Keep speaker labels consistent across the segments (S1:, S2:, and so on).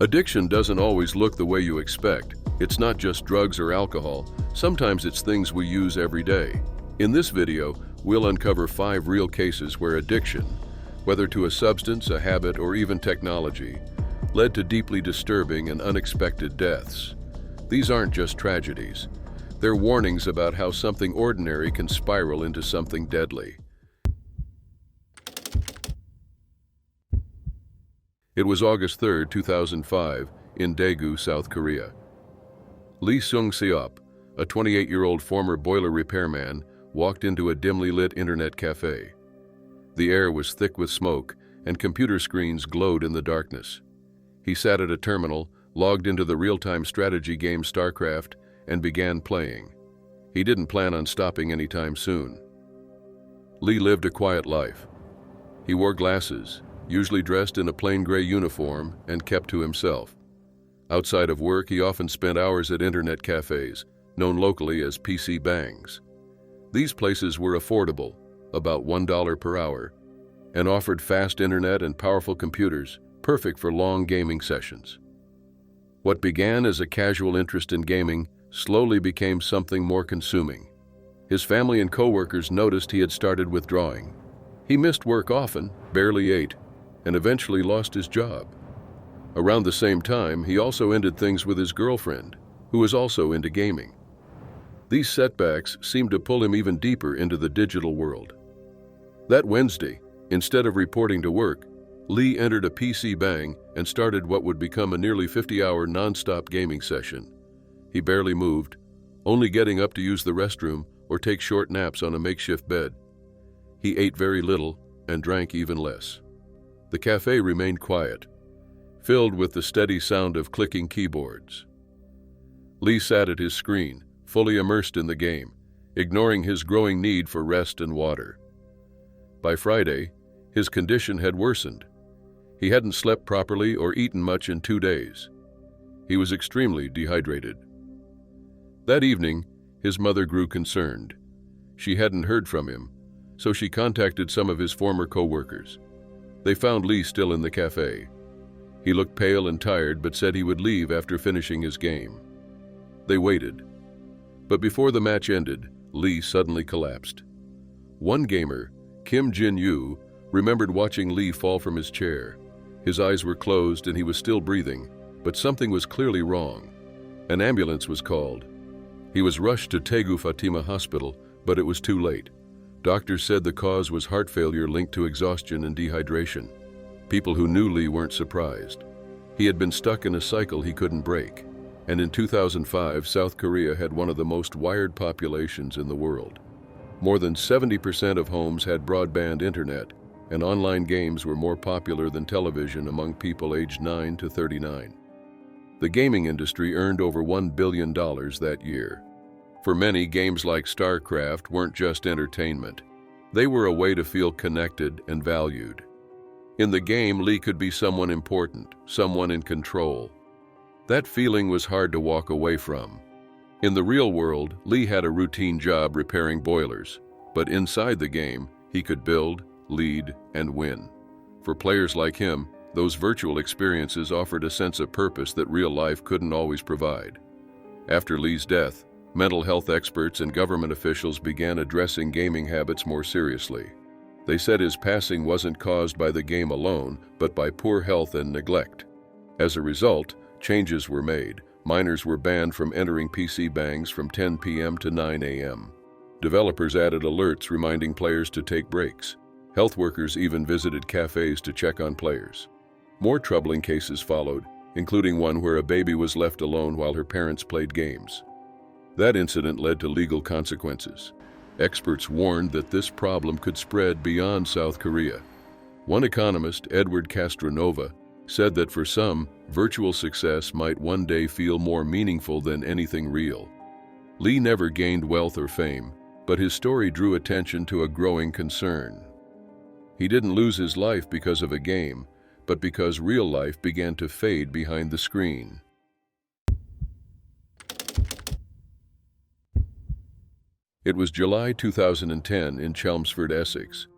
S1: Addiction doesn't always look the way you expect. It's not just drugs or alcohol. Sometimes it's things we use every day. In this video, we'll uncover 5 real cases where addiction, whether to a substance, a habit, or even technology, led to deeply disturbing and unexpected deaths. These aren't just tragedies. They're warnings about how something ordinary can spiral into something deadly. It was August 3, 2005, in Daegu, South Korea. Lee Seung-seop, a 28-year-old former boiler repairman, walked into a dimly lit internet cafe. The air was thick with smoke, and computer screens glowed in the darkness. He sat at a terminal, logged into the real-time strategy game StarCraft, and began playing. He didn't plan on stopping anytime soon. Lee lived a quiet life. He wore glasses, usually dressed in a plain gray uniform, and kept to himself. Outside of work, he often spent hours at internet cafes, known locally as PC bangs. These places were affordable, about $1 per hour, and offered fast internet and powerful computers, perfect for long gaming sessions. What began as a casual interest in gaming slowly became something more consuming. His family and coworkers noticed he had started withdrawing. He missed work often, barely ate, and eventually lost his job. Around the same time, he also ended things with his girlfriend, who was also into gaming. These setbacks seemed to pull him even deeper into the digital world. That Wednesday, instead of reporting to work, Lee entered a PC bang and started what would become a nearly 50-hour non-stop gaming session. He barely moved, only getting up to use the restroom or take short naps on a makeshift bed. He ate very little and drank even less. The cafe remained quiet, filled with the steady sound of clicking keyboards. Lee sat at his screen, fully immersed in the game, ignoring his growing need for rest and water. By Friday, his condition had worsened. He hadn't slept properly or eaten much in 2 days. He was extremely dehydrated. That evening, his mother grew concerned. She hadn't heard from him, so she contacted some of his former co-workers. They found Lee still in the cafe. He looked pale and tired, but said he would leave after finishing his game. They waited. But before the match ended, Lee suddenly collapsed. One gamer, Kim Jin-yu, remembered watching Lee fall from his chair. His eyes were closed and he was still breathing, but something was clearly wrong. An ambulance was called. He was rushed to Daegu Fatima Hospital, but it was too late. Doctors said the cause was heart failure linked to exhaustion and dehydration. People who knew Lee weren't surprised. He had been stuck in a cycle he couldn't break. And in 2005, South Korea had one of the most wired populations in the world. More than 70% of homes had broadband internet, and online games were more popular than television among people aged 9 to 39. The gaming industry earned over $1 billion that year. For many, games like StarCraft weren't just entertainment. They were a way to feel connected and valued. In the game, Lee could be someone important, someone in control. That feeling was hard to walk away from. In the real world, Lee had a routine job repairing boilers, but inside the game, he could build, lead, and win. For players like him, those virtual experiences offered a sense of purpose that real life couldn't always provide. After Lee's death, mental health experts and government officials began addressing gaming habits more seriously. They said his passing wasn't caused by the game alone, but by poor health and neglect. As a result, changes were made. Minors were banned from entering PC bangs from 10 p.m. to 9 a.m. Developers added alerts reminding players to take breaks. Health workers even visited cafes to check on players. More troubling cases followed, including one where a baby was left alone while her parents played games. That incident led to legal consequences. Experts warned that this problem could spread beyond South Korea. One economist, Edward Castronova, said that for some, virtual success might one day feel more meaningful than anything real. Lee never gained wealth or fame, but his story drew attention to a growing concern. He didn't lose his life because of a game, but because real life began to fade behind the screen. It was July 2010 in Chelmsford, Essex.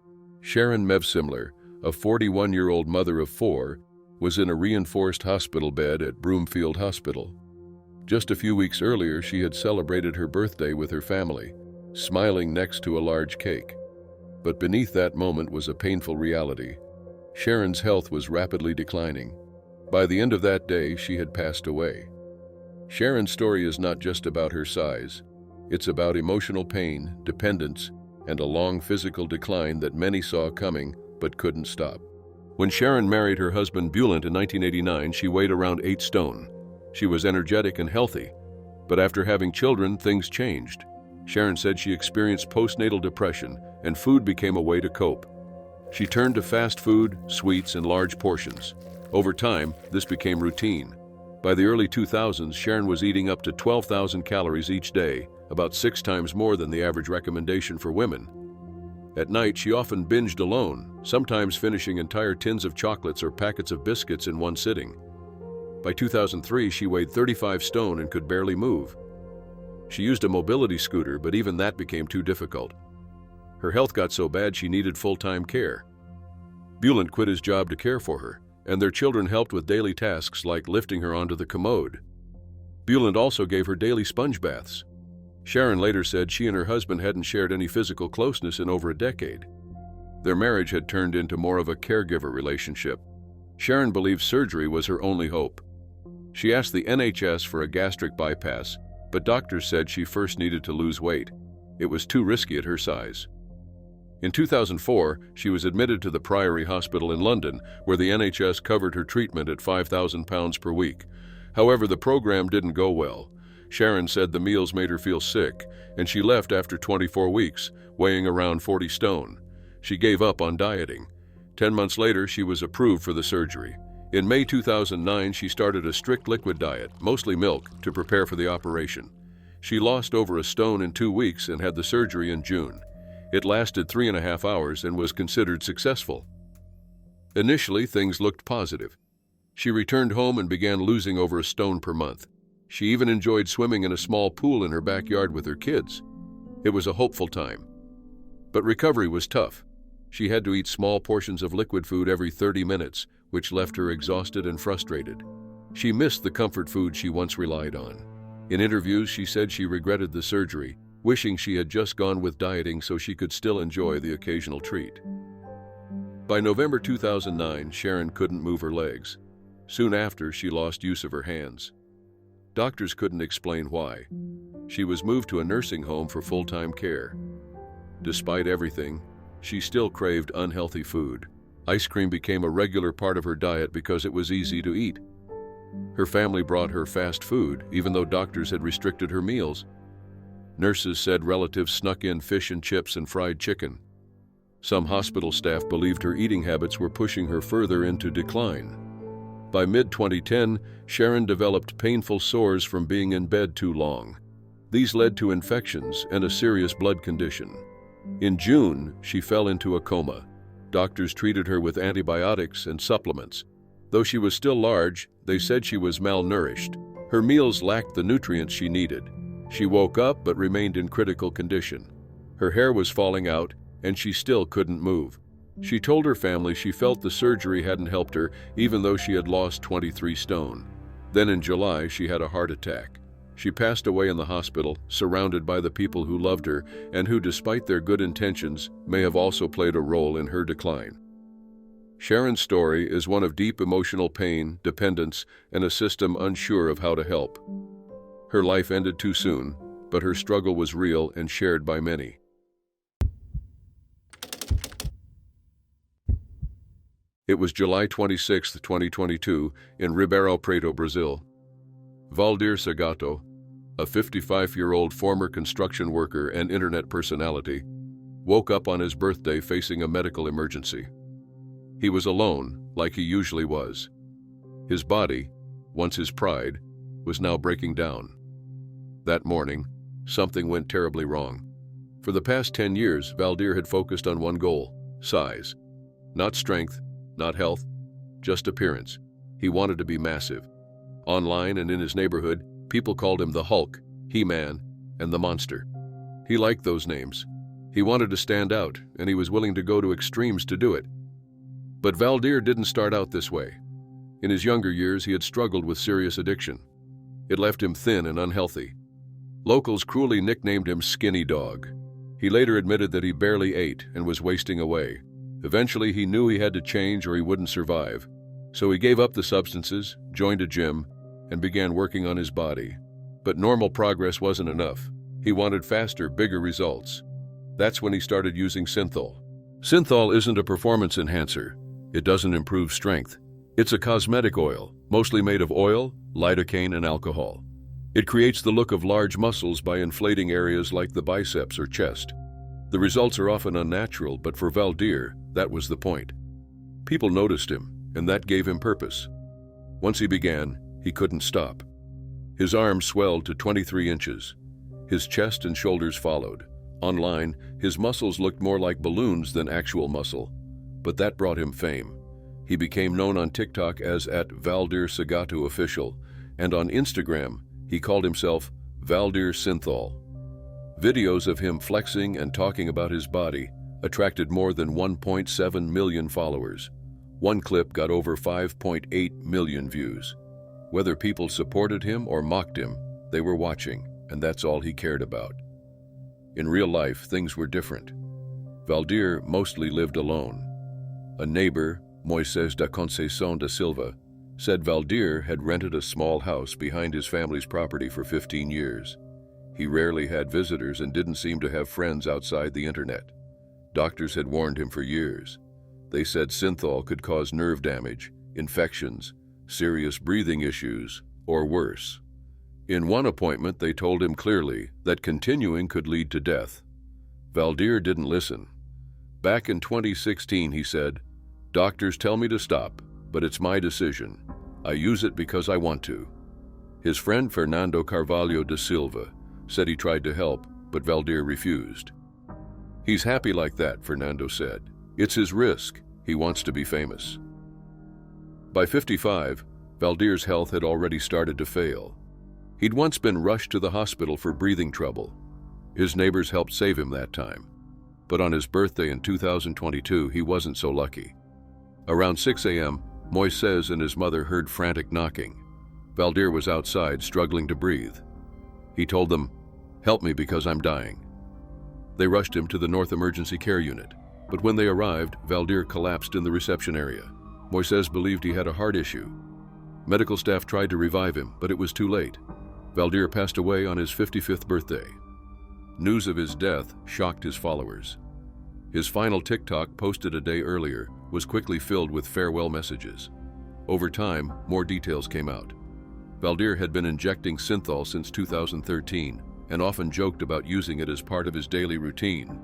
S1: Sharon Mevsimler, a 41-year-old mother of 4, was in a reinforced hospital bed at Broomfield Hospital. Just a few weeks earlier, she had celebrated her birthday with her family, smiling next to a large cake. But beneath that moment was a painful reality. Sharon's health was rapidly declining. By the end of that day, she had passed away. Sharon's story is not just about her size. It's about emotional pain, dependence, and a long physical decline that many saw coming but couldn't stop. When Sharon married her husband Bulent in 1989, she weighed around 8 stone. She was energetic and healthy. But after having children, things changed. Sharon said she experienced postnatal depression, and food became a way to cope. She turned to fast food, sweets, and large portions. Over time, this became routine. By the early 2000s, Sharon was eating up to 12,000 calories each day, about 6 times more than the average recommendation for women. At night, she often binged alone, sometimes finishing entire tins of chocolates or packets of biscuits in one sitting. By 2003, she weighed 35 stone and could barely move. She used a mobility scooter, but even that became too difficult. Her health got so bad she needed full-time care. Bulent quit his job to care for her, and their children helped with daily tasks like lifting her onto the commode. Bulent also gave her daily sponge baths. Sharon later said she and her husband hadn't shared any physical closeness in over a decade. Their marriage had turned into more of a caregiver relationship. Sharon believed surgery was her only hope. She asked the NHS for a gastric bypass, but doctors said she first needed to lose weight. It was too risky at her size. In 2004, she was admitted to the Priory Hospital in London, where the NHS covered her treatment at £5,000 per week. However, the program didn't go well. Sharon said the meals made her feel sick, and she left after 24 weeks, weighing around 40 stone. She gave up on dieting. 10 months later, she was approved for the surgery. In May 2009, she started a strict liquid diet, mostly milk, to prepare for the operation. She lost over a stone in 2 weeks and had the surgery in June. It lasted 3.5 hours and was considered successful. Initially, things looked positive. She returned home and began losing over a stone per month. She even enjoyed swimming in a small pool in her backyard with her kids. It was a hopeful time. But recovery was tough. She had to eat small portions of liquid food every 30 minutes, which left her exhausted and frustrated. She missed the comfort food she once relied on. In interviews, she said she regretted the surgery, wishing she had just gone with dieting so she could still enjoy the occasional treat. By November 2009, Sharon couldn't move her legs. Soon after, she lost use of her hands. Doctors couldn't explain why. She was moved to a nursing home for full-time care. Despite everything, she still craved unhealthy food. Ice cream became a regular part of her diet because it was easy to eat. Her family brought her fast food, even though doctors had restricted her meals. Nurses said relatives snuck in fish and chips and fried chicken. Some hospital staff believed her eating habits were pushing her further into decline. By mid-2010, Sharon developed painful sores from being in bed too long. These led to infections and a serious blood condition. In June, she fell into a coma. Doctors treated her with antibiotics and supplements. Though she was still large, they said she was malnourished. Her meals lacked the nutrients she needed. She woke up but remained in critical condition. Her hair was falling out, and she still couldn't move. She told her family she felt the surgery hadn't helped her, even though she had lost 23 stone. Then in July, she had a heart attack. She passed away in the hospital, surrounded by the people who loved her and who, despite their good intentions, may have also played a role in her decline. Sharon's story is one of deep emotional pain, dependence, and a system unsure of how to help. Her life ended too soon, but her struggle was real and shared by many. It was July 26, 2022, in Ribeirão Preto, Brazil. Valdir Sagato, a 55-year-old former construction worker and internet personality, woke up on his birthday facing a medical emergency. He was alone, like he usually was. His body, once his pride, was now breaking down. That morning, something went terribly wrong. For the past 10 years, Valdir had focused on one goal: size. Not strength, not health, just appearance. He wanted to be massive. Online and in his neighborhood, people called him the Hulk, He-Man, and the Monster. He liked those names. He wanted to stand out, and he was willing to go to extremes to do it. But Valdir didn't start out this way. In his younger years, he had struggled with serious addiction. It left him thin and unhealthy. Locals cruelly nicknamed him Skinny Dog. He later admitted that he barely ate and was wasting away. Eventually, he knew he had to change or he wouldn't survive. So he gave up the substances, joined a gym, and began working on his body. But normal progress wasn't enough. He wanted faster, bigger results. That's when he started using synthol. Synthol isn't a performance enhancer. It doesn't improve strength. It's a cosmetic oil, mostly made of oil, lidocaine, and alcohol. It creates the look of large muscles by inflating areas like the biceps or chest. The results are often unnatural, but for Valdir, that was the point. People noticed him, and that gave him purpose. Once he began, he couldn't stop. His arms swelled to 23 inches. His chest and shoulders followed. Online, his muscles looked more like balloons than actual muscle, but that brought him fame. He became known on TikTok as @Valdir Sagatu Official, and on Instagram, he called himself Valdir Synthol. Videos of him flexing and talking about his body attracted more than 1.7 million followers. One clip got over 5.8 million views. Whether people supported him or mocked him, they were watching, and that's all he cared about. In real life, things were different. Valdir mostly lived alone. A neighbor, Moises da Conceição da Silva, said Valdir had rented a small house behind his family's property for 15 years. He rarely had visitors and didn't seem to have friends outside the internet. Doctors had warned him for years. They said synthol could cause nerve damage, infections, serious breathing issues, or worse. In one appointment, they told him clearly that continuing could lead to death. Valdir didn't listen. Back in 2016, he said, "Doctors tell me to stop, but it's my decision. I use it because I want to." His friend Fernando Carvalho da Silva said he tried to help, but Valdir refused. "He's happy like that," Fernando said. "It's his risk. He wants to be famous." By 55, Valdir's health had already started to fail. He'd once been rushed to the hospital for breathing trouble. His neighbors helped save him that time. But on his birthday in 2022, he wasn't so lucky. Around 6 a.m., Moises and his mother heard frantic knocking. Valdir was outside, struggling to breathe. He told them, "Help me because I'm dying." They rushed him to the North Emergency Care Unit, but when they arrived, Valdir collapsed in the reception area. Moises believed he had a heart issue. Medical staff tried to revive him, but it was too late. Valdir passed away on his 55th birthday. News of his death shocked his followers. His final TikTok, posted a day earlier, was quickly filled with farewell messages. Over time, more details came out. Valdir had been injecting synthol since 2013 and often joked about using it as part of his daily routine.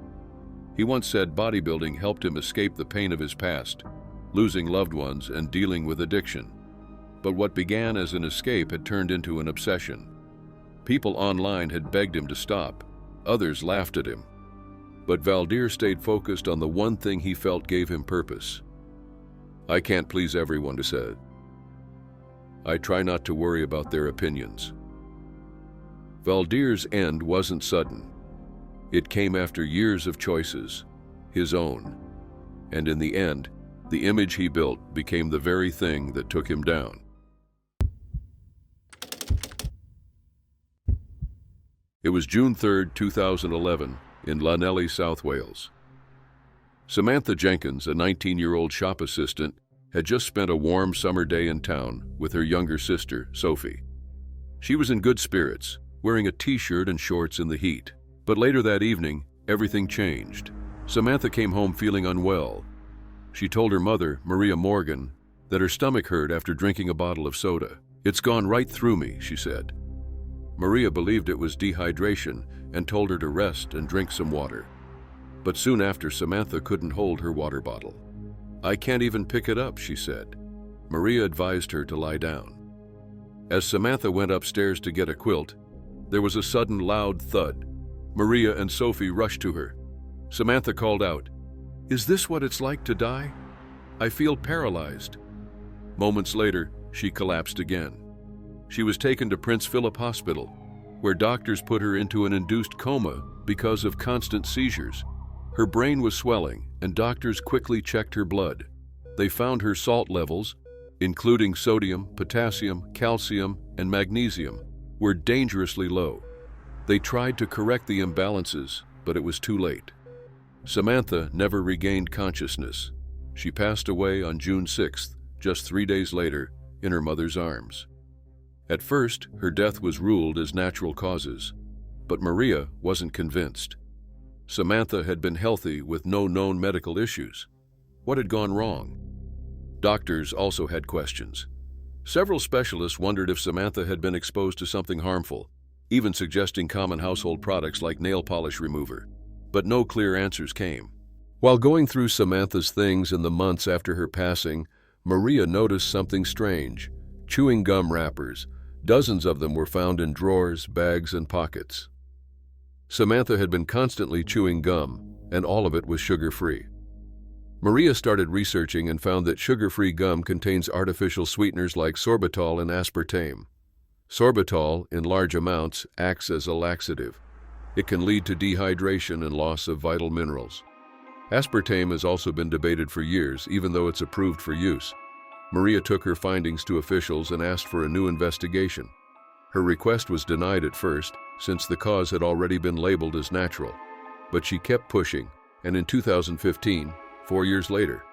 S1: He once said bodybuilding helped him escape the pain of his past, losing loved ones and dealing with addiction. But what began as an escape had turned into an obsession. People online had begged him to stop. Others laughed at him. But Valdir stayed focused on the one thing he felt gave him purpose. "I can't please everyone," he said. "I try not to worry about their opinions." Valdir's end wasn't sudden. It came after years of choices, his own. And in the end, the image he built became the very thing that took him down. It was June 3, 2011, in Llanelli, South Wales. Samantha Jenkins, a 19-year-old shop assistant, had just spent a warm summer day in town with her younger sister, Sophie. She was in good spirits, wearing a t-shirt and shorts in the heat. But later that evening, everything changed. Samantha came home feeling unwell. She told her mother, Maria Morgan, that her stomach hurt after drinking a bottle of soda. "It's gone right through me," she said. Maria believed it was dehydration and told her to rest and drink some water. But soon after, Samantha couldn't hold her water bottle. "I can't even pick it up," she said. Maria advised her to lie down. As Samantha went upstairs to get a quilt, there was a sudden loud thud. Maria and Sophie rushed to her. Samantha called out, "Is this what it's like to die? I feel paralyzed." Moments later, she collapsed again. She was taken to Prince Philip Hospital, where doctors put her into an induced coma because of constant seizures. Her brain was swelling, and doctors quickly checked her blood. They found her salt levels, including sodium, potassium, calcium, and magnesium, were dangerously low. They tried to correct the imbalances, but it was too late. Samantha never regained consciousness. She passed away on June 6th, just 3 days later, in her mother's arms. At first, her death was ruled as natural causes, but Maria wasn't convinced. Samantha had been healthy with no known medical issues. What had gone wrong? Doctors also had questions. Several specialists wondered if Samantha had been exposed to something harmful, even suggesting common household products like nail polish remover. But no clear answers came. While going through Samantha's things in the months after her passing, Maria noticed something strange. Chewing gum wrappers. Dozens of them were found in drawers, bags, and pockets. Samantha had been constantly chewing gum, and all of it was sugar-free. Maria started researching and found that sugar-free gum contains artificial sweeteners like sorbitol and aspartame. Sorbitol, in large amounts, acts as a laxative. It can lead to dehydration and loss of vital minerals. Aspartame has also been debated for years, even though it's approved for use. Maria took her findings to officials and asked for a new investigation. Her request was denied at first, since the cause had already been labeled as natural. But she kept pushing, and in 2015, 4 years later,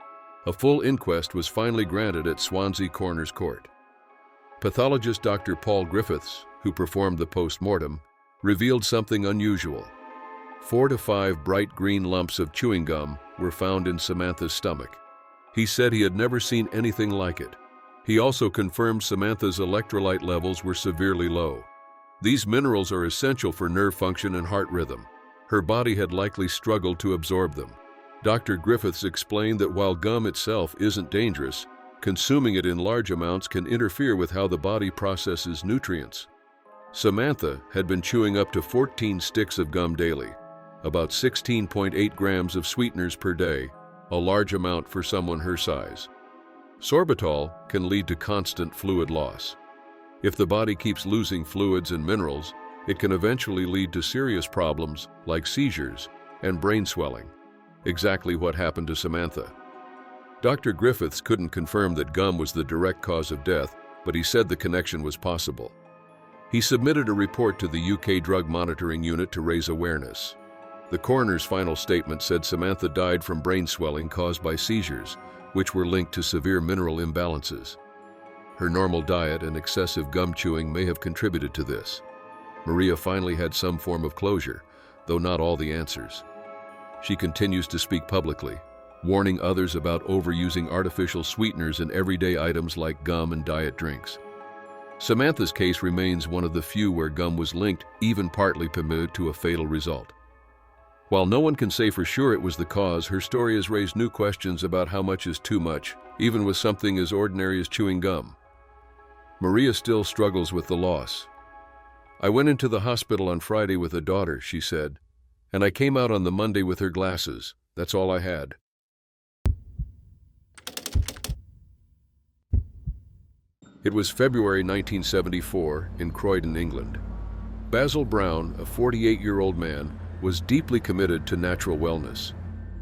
S1: a full inquest was finally granted at Swansea Coroner's Court. Pathologist Dr. Paul Griffiths, who performed the post-mortem, revealed something unusual. 4 to 5 bright green lumps of chewing gum were found in Samantha's stomach. He said he had never seen anything like it. He also confirmed Samantha's electrolyte levels were severely low. These minerals are essential for nerve function and heart rhythm. Her body had likely struggled to absorb them. Dr. Griffiths explained that while gum itself isn't dangerous, consuming it in large amounts can interfere with how the body processes nutrients. Samantha had been chewing up to 14 sticks of gum daily, about 16.8 grams of sweeteners per day, a large amount for someone her size. Sorbitol can lead to constant fluid loss. If the body keeps losing fluids and minerals, it can eventually lead to serious problems like seizures and brain swelling, exactly what happened to Samantha. Dr. Griffiths couldn't confirm that gum was the direct cause of death, but he said the connection was possible. He submitted a report to the UK Drug Monitoring Unit to raise awareness. The coroner's final statement said Samantha died from brain swelling caused by seizures, which were linked to severe mineral imbalances. Her normal diet and excessive gum chewing may have contributed to this. Maria finally had some form of closure, though not all the answers. She continues to speak publicly, warning others about overusing artificial sweeteners in everyday items like gum and diet drinks. Samantha's case remains one of the few where gum was linked, even partly permitted, to a fatal result. While no one can say for sure it was the cause, her story has raised new questions about how much is too much, even with something as ordinary as chewing gum. Maria still struggles with the loss. "I went into the hospital on Friday with a daughter," she said, "and I came out on the Monday with her glasses. That's all I had." It was February 1974 in Croydon, England. Basil Brown, a 48-year-old man, was deeply committed to natural wellness.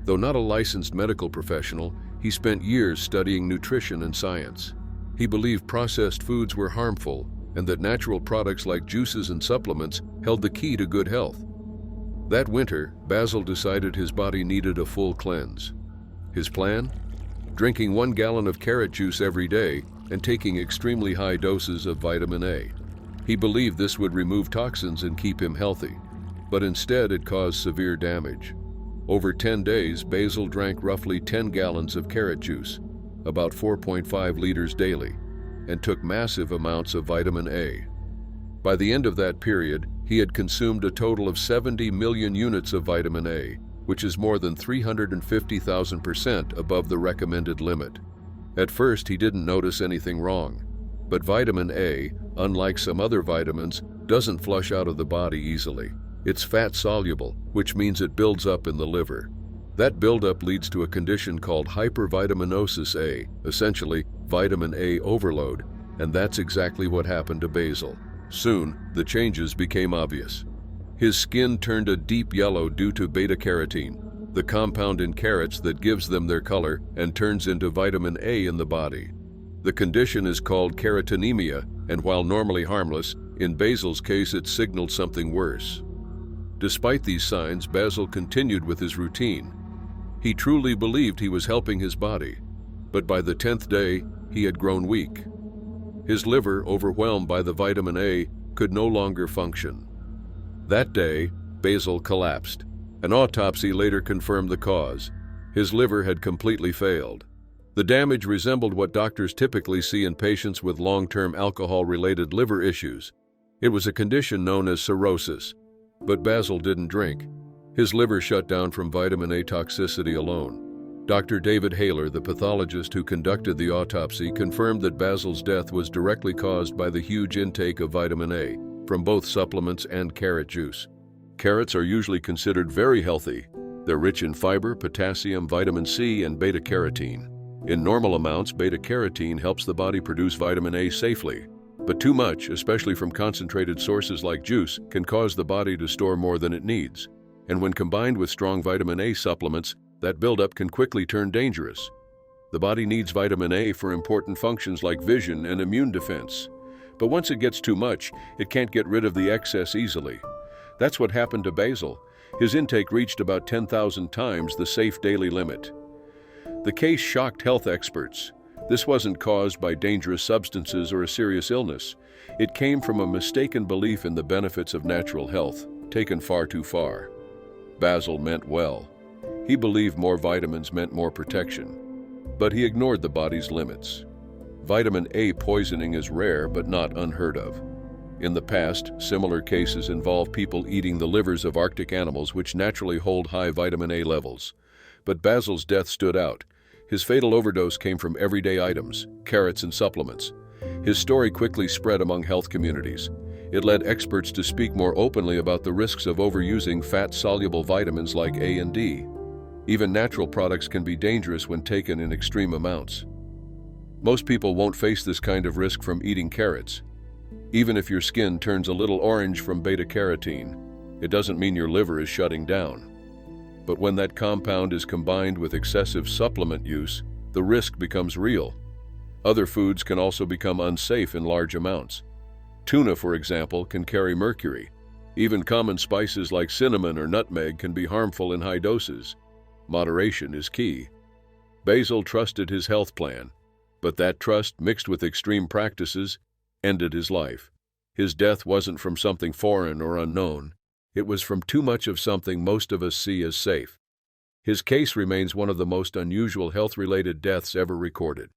S1: Though not a licensed medical professional, he spent years studying nutrition and science. He believed processed foods were harmful and that natural products like juices and supplements held the key to good health. That winter, Basil decided his body needed a full cleanse. His plan? Drinking 1 gallon of carrot juice every day and taking extremely high doses of vitamin A. He believed this would remove toxins and keep him healthy, but instead it caused severe damage. Over 10 days, Basil drank roughly 10 gallons of carrot juice, about 4.5 liters daily, and took massive amounts of vitamin A. By the end of that period, he had consumed a total of 70 million units of vitamin A, which is more than 350,000% above the recommended limit. At first, he didn't notice anything wrong, but vitamin A, unlike some other vitamins, doesn't flush out of the body easily. It's fat-soluble, which means it builds up in the liver. That buildup leads to a condition called hypervitaminosis A, essentially vitamin A overload, and that's exactly what happened to Basil. Soon, the changes became obvious. His skin turned a deep yellow due to beta-carotene, the compound in carrots that gives them their color and turns into vitamin A in the body. The condition is called carotenemia, and while normally harmless, in Basil's case it signaled something worse. Despite these signs, Basil continued with his routine. He truly believed he was helping his body, but by the 10th day, he had grown weak. His liver, overwhelmed by the vitamin A, could no longer function. That day, Basil collapsed. An autopsy later confirmed the cause. His liver had completely failed. The damage resembled what doctors typically see in patients with long-term alcohol-related liver issues. It was a condition known as cirrhosis. But Basil didn't drink. His liver shut down from vitamin A toxicity alone. Dr. David Haler, the pathologist who conducted the autopsy, confirmed that Basil's death was directly caused by the huge intake of vitamin A from both supplements and carrot juice. Carrots are usually considered very healthy. They're rich in fiber, potassium, vitamin C, and beta-carotene. In normal amounts, beta-carotene helps the body produce vitamin A safely. But too much, especially from concentrated sources like juice, can cause the body to store more than it needs. And when combined with strong vitamin A supplements, that buildup can quickly turn dangerous. The body needs vitamin A for important functions like vision and immune defense. But once it gets too much, it can't get rid of the excess easily. That's what happened to Basil. His intake reached about 10,000 times the safe daily limit. The case shocked health experts. This wasn't caused by dangerous substances or a serious illness. It came from a mistaken belief in the benefits of natural health, taken far too far. Basil meant well. He believed more vitamins meant more protection. But he ignored the body's limits. Vitamin A poisoning is rare but not unheard of. In the past, similar cases involve people eating the livers of Arctic animals which naturally hold high vitamin A levels. But Basil's death stood out. His fatal overdose came from everyday items, carrots and supplements. His story quickly spread among health communities. It led experts to speak more openly about the risks of overusing fat-soluble vitamins like A and D. Even natural products can be dangerous when taken in extreme amounts. Most people won't face this kind of risk from eating carrots. Even if your skin turns a little orange from beta-carotene, it doesn't mean your liver is shutting down. But when that compound is combined with excessive supplement use, the risk becomes real. Other foods can also become unsafe in large amounts. Tuna, for example, can carry mercury. Even common spices like cinnamon or nutmeg can be harmful in high doses. Moderation is key. Basil trusted his health plan, but that trust, mixed with extreme practices, ended his life. His death wasn't from something foreign or unknown. It was from too much of something most of us see as safe. His case remains one of the most unusual health-related deaths ever recorded.